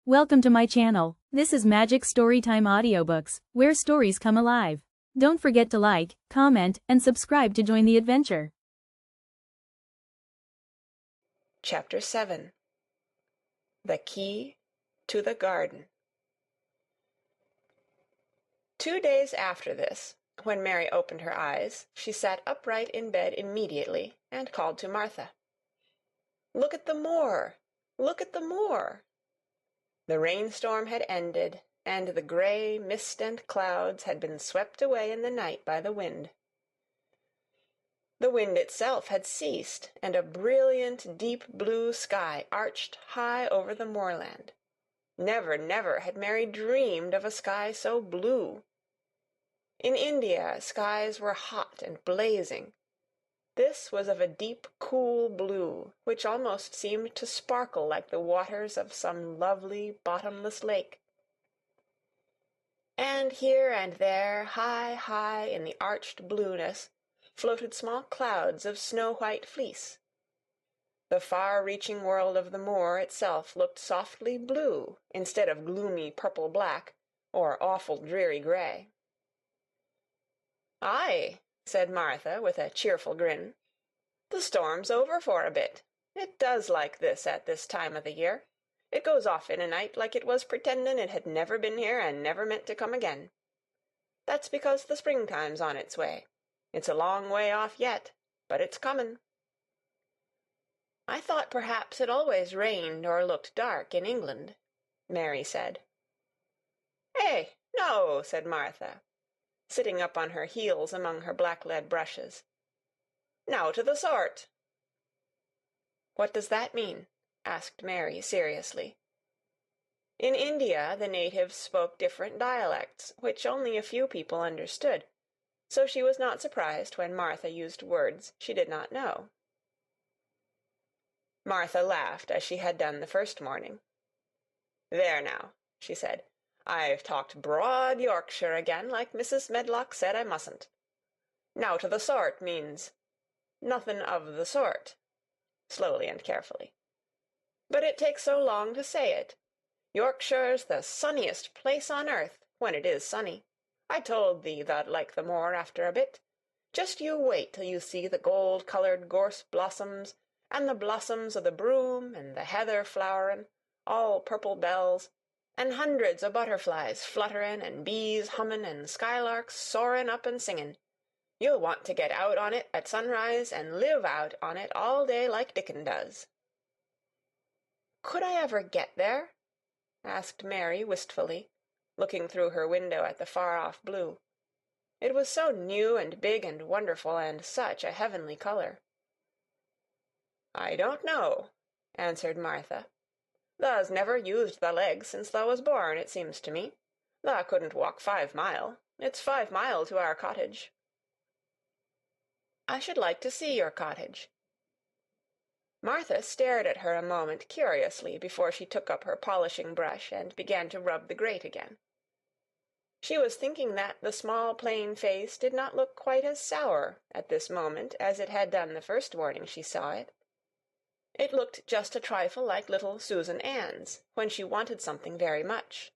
Welcome to my channel. This is Magic Storytime Audiobooks, where stories come alive. Don't forget to like, comment, and subscribe to join the adventure. Chapter 7. The Key to the Garden. 2 days after this, when Mary opened her eyes, she sat upright in bed immediately and called to Martha. "Look at the moor! Look at the moor!" The rainstorm had ended, and the gray mist and clouds had been swept away in the night by the wind. The wind itself had ceased, and a brilliant deep blue sky arched high over the moorland. Never, never had Mary dreamed of a sky so blue. In India, skies were hot and blazing. This was of a deep, cool blue, which almost seemed to sparkle like the waters of some lovely, bottomless lake. And here and there, high, high in the arched blueness, floated small clouds of snow-white fleece. The far-reaching world of the moor itself looked softly blue instead of gloomy purple-black or awful dreary gray. "Aye," said Martha, with a cheerful grin. "The storm's over for a bit. It does like this at this time o' the year. It goes off in a night like it was pretendin' it had never been here and never meant to come again. That's because the springtime's on its way. It's a long way off yet, but it's comin'." "I thought perhaps it always rained or looked dark in England," Mary said. "Eh, no," said Martha, sitting up on her heels among her black-lead brushes. "Nowt o' the sort." "What does that mean?" asked Mary seriously. In India the natives spoke different dialects, which only a few people understood, so she was not surprised when Martha used words she did not know. Martha laughed as she had done the first morning. "There now," she said, "I've talked broad Yorkshire again, like Mrs. Medlock said I mustn't. Nowt o' the sort means nothin' of the sort," slowly and carefully. "But it takes so long to say it. Yorkshire's the sunniest place on earth, when it is sunny. I told thee thou'd like the moor after a bit. Just you wait till you see the gold-colored gorse blossoms, and the blossoms o' the broom, and the heather flowerin', all purple bells, and hundreds o' butterflies flutterin', and bees hummin', and skylarks soarin' up and singin'. You'll want to get out on it at sunrise and live out on it all day like Dickon does." "Could I ever get there?" asked Mary wistfully, looking through her window at the far-off blue. It was so new and big and wonderful, and such a heavenly color. "I don't know," answered Martha. "Tha's never used thy legs since thou was born, it seems to me. Tha couldn't walk 5 mile. It's 5 mile to our cottage." "I should like to see your cottage." Martha stared at her a moment curiously before she took up her polishing brush and began to rub the grate again. She was thinking that the small plain face did not look quite as sour at this moment as it had done the first morning she saw it. It looked just a trifle like little Susan Ann's, when she wanted something very much.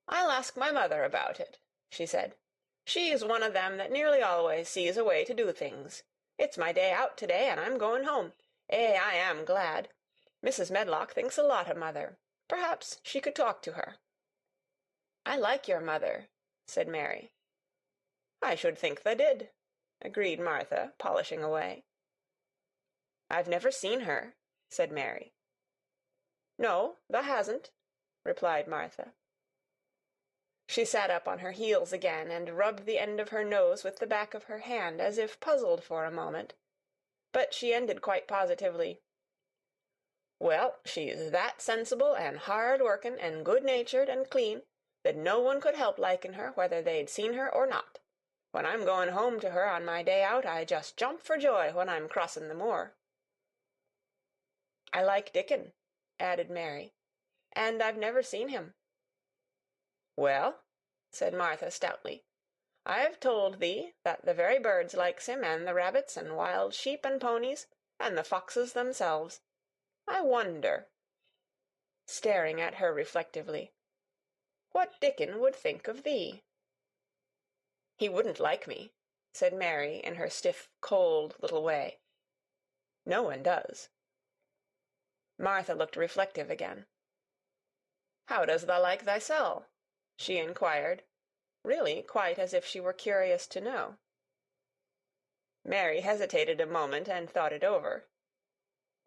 "I'll ask my mother about it," she said. "She's one of them that nearly always sees a way to do things. It's my day out today, and I'm going home. I am glad. Mrs. Medlock thinks a lot of mother. Perhaps she could talk to her." "I like your mother," said Mary. "I should think tha did," agreed Martha, polishing away. "I've never seen her," said Mary. "No, tha hasn't," replied Martha. She sat up on her heels again and rubbed the end of her nose with the back of her hand, as if puzzled for a moment. But she ended quite positively. "Well, she's that sensible and hard-workin' and good-natured and clean that no one could help liking her whether they'd seen her or not. When I'm going home to her on my day out, I just jump for joy when I'm crossin' the moor." "I like Dickon," added Mary, "and I've never seen him." "Well," said Martha stoutly, "I've told thee that the very birds likes him, and the rabbits, and wild sheep and ponies, and the foxes themselves. I wonder—" staring at her reflectively. "What Dickon would think of thee?" "He wouldn't like me," said Mary in her stiff, cold little way. "No one does." Martha looked reflective again. "How does thou like thysel'?" she inquired, really quite as if she were curious to know. Mary hesitated a moment and thought it over.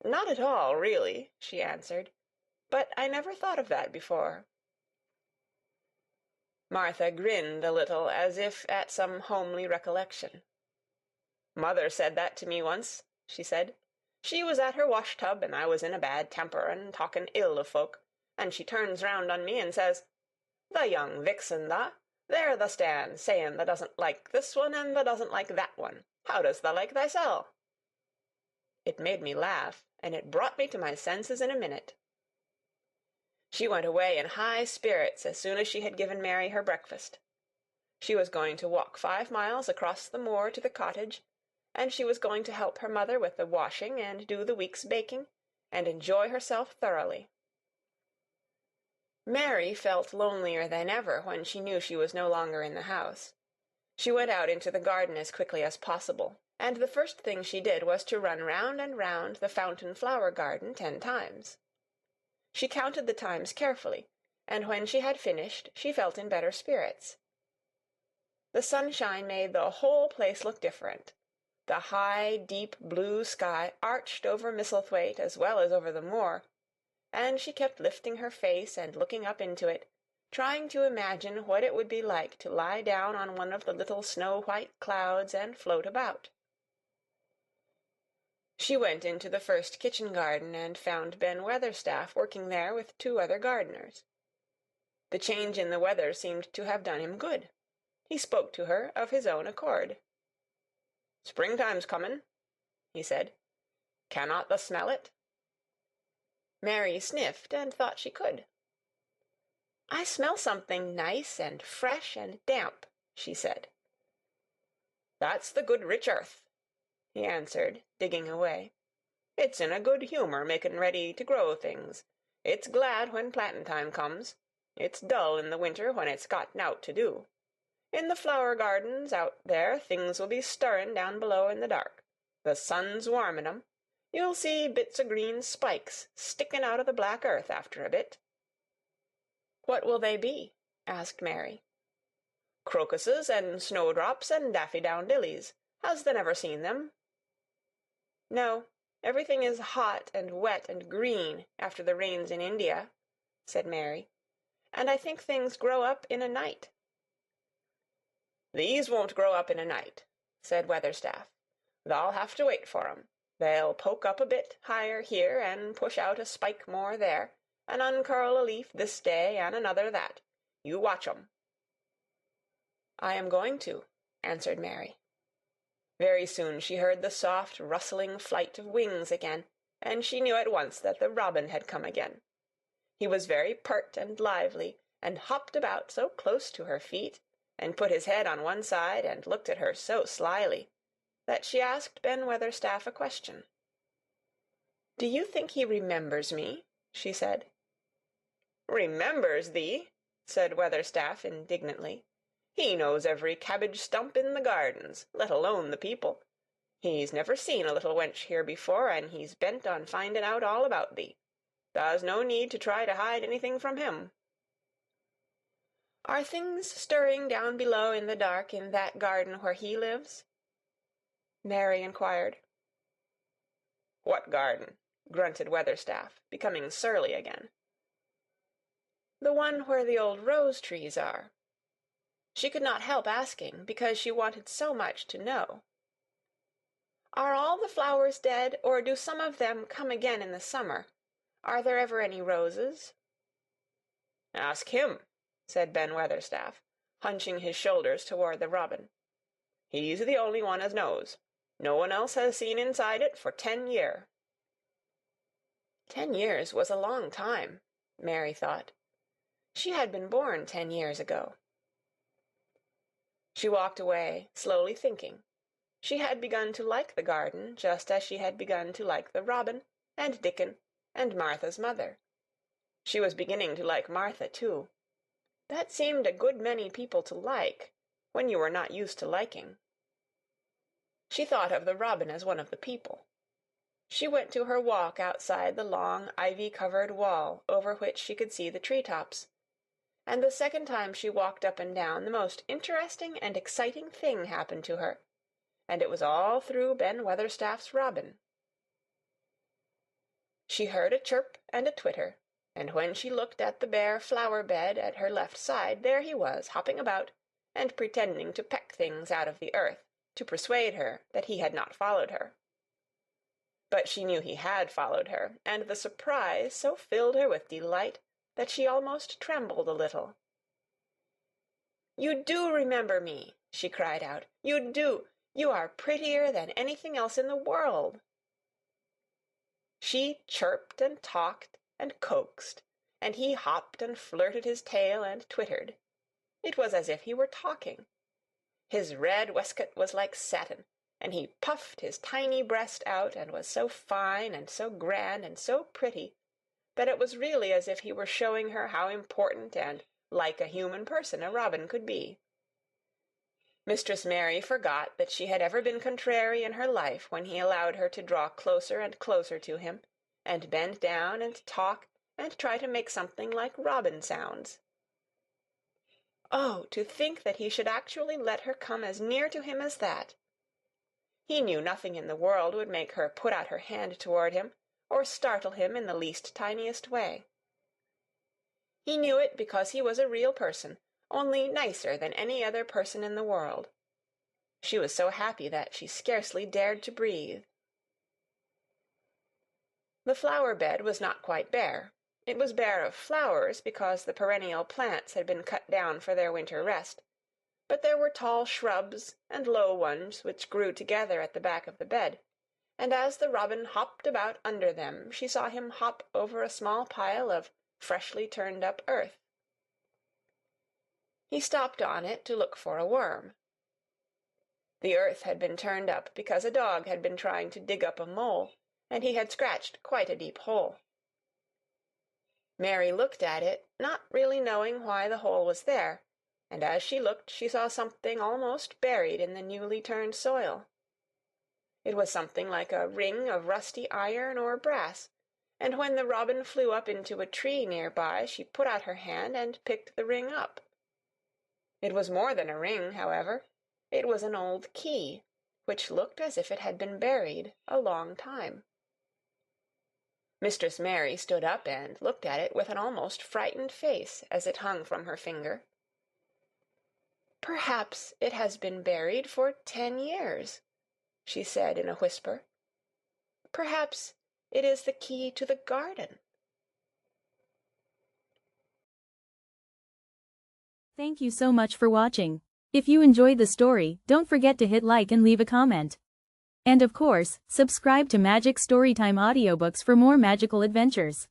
"Not at all, really," she answered. "But I never thought of that before." Martha grinned a little as if at some homely recollection. "Mother said that to me once," she said. "She was at her wash-tub, and I was in a bad temper, and talking ill of folk, and she turns round on me and says, 'The young vixen, tha! There tha stands, saying tha doesn't like this one, and tha doesn't like that one. How does tha like thysel'?' It made me laugh, and it brought me to my senses in a minute." She went away in high spirits as soon as she had given Mary her breakfast. She was going to walk 5 miles across the moor to the cottage, and she was going to help her mother with the washing and do the week's baking, and enjoy herself thoroughly. Mary felt lonelier than ever when she knew she was no longer in the house. She went out into the garden as quickly as possible, and the first thing she did was to run round and round the fountain flower garden 10 times. She counted the times carefully, and when she had finished she felt in better spirits. The sunshine made the whole place look different. The high, deep blue sky arched over Misselthwaite as well as over the moor, and she kept lifting her face and looking up into it, trying to imagine what it would be like to lie down on one of the little snow-white clouds and float about. She went into the first kitchen garden and found Ben Weatherstaff working there with 2 other gardeners. The change in the weather seemed to have done him good. He spoke to her of his own accord. "Springtime's comin'," he said. "Cannot thou smell it?" Mary sniffed and thought she could. "I smell something nice and fresh and damp," she said. "That's the good rich earth," he answered, digging away. "It's in a good humour making ready to grow things. It's glad when plantin' time comes. It's dull in the winter when it's got nowt to do. In the flower gardens out there things will be stirring down below in the dark. The sun's warming 'em. You'll see bits o' green spikes sticking out of the black earth after a bit." "What will they be?" asked Mary. "Crocuses and snowdrops and daffydowndillies. Has thou never seen them?" "No, everything is hot and wet and green after the rains in India," said Mary, "and I think things grow up in a night." "These won't grow up in a night," said Weatherstaff. "Thou'll have to wait for 'em. They'll poke up a bit higher here, and push out a spike more there, and uncurl a leaf this day and another that. You watch 'em." "I am going to," answered Mary. Very soon she heard the soft rustling flight of wings again, and she knew at once that the robin had come again. He was very pert and lively, and hopped about so close to her feet, and put his head on one side and looked at her so slyly, that she asked Ben Weatherstaff a question. "Do you think he remembers me?" she said. "Remembers thee?" said Weatherstaff indignantly. "He knows every cabbage stump in the gardens, let alone the people. He's never seen a little wench here before, and he's bent on finding out all about thee. Thou's no need to try to hide anything from him." "Are things stirring down below in the dark in that garden where he lives?" Mary inquired. "What garden?" grunted Weatherstaff, becoming surly again. "The one where the old rose-trees are." She could not help asking, because she wanted so much to know. "Are all the flowers dead, or do some of them come again in the summer? Are there ever any roses?" "Ask him," said Ben Weatherstaff, hunching his shoulders toward the robin. "He's the only one as knows. No one else has seen inside it for 10 year." 10 years was a long time, Mary thought. She had been born 10 years ago. She walked away, slowly thinking. She had begun to like the garden just as she had begun to like the robin, and Dickon, and Martha's mother. She was beginning to like Martha, too. That seemed a good many people to like, when you were not used to liking. She thought of the robin as one of the people. She went to her walk outside the long ivy-covered wall over which she could see the tree-tops, and the second time she walked up and down the most interesting and exciting thing happened to her, and it was all through Ben Weatherstaff's robin. She heard a chirp and a twitter, and when she looked at the bare flower-bed at her left side, there he was, hopping about, and pretending to peck things out of the earth, to persuade her that he had not followed her. But she knew he had followed her, and the surprise so filled her with delight that she almost trembled a little. "You do remember me," she cried out. "You do! You are prettier than anything else in the world." She chirped and talked and coaxed, and he hopped and flirted his tail and twittered. It was as if he were talking. His red waistcoat was like satin, and he puffed his tiny breast out and was so fine and so grand and so pretty that it was really as if he were showing her how important and like a human person a robin could be. Mistress Mary forgot that she had ever been contrary in her life when he allowed her to draw closer and closer to him, and bend down and talk and try to make something like robin sounds. Oh, to think that he should actually let her come as near to him as that! He knew nothing in the world would make her put out her hand toward him, or startle him in the least tiniest way. He knew it because he was a real person, only nicer than any other person in the world. She was so happy that she scarcely dared to breathe. The flower-bed was not quite bare. It was bare of flowers because the perennial plants had been cut down for their winter rest, but there were tall shrubs and low ones which grew together at the back of the bed, and as the robin hopped about under them she saw him hop over a small pile of freshly turned-up earth. He stopped on it to look for a worm. The earth had been turned up because a dog had been trying to dig up a mole, and he had scratched quite a deep hole. Mary looked at it, not really knowing why the hole was there, and as she looked she saw something almost buried in the newly turned soil. It was something like a ring of rusty iron or brass, and when the robin flew up into a tree near by she put out her hand and picked the ring up. It was more than a ring, however. It was an old key, which looked as if it had been buried a long time. Mistress Mary stood up and looked at it with an almost frightened face as it hung from her finger. "Perhaps it has been buried for 10 years," she said in a whisper. "Perhaps it is the key to the garden." Thank you so much for watching. If you enjoyed the story, don't forget to hit like and leave a comment. And of course, subscribe to Magic Storytime Audiobooks for more magical adventures.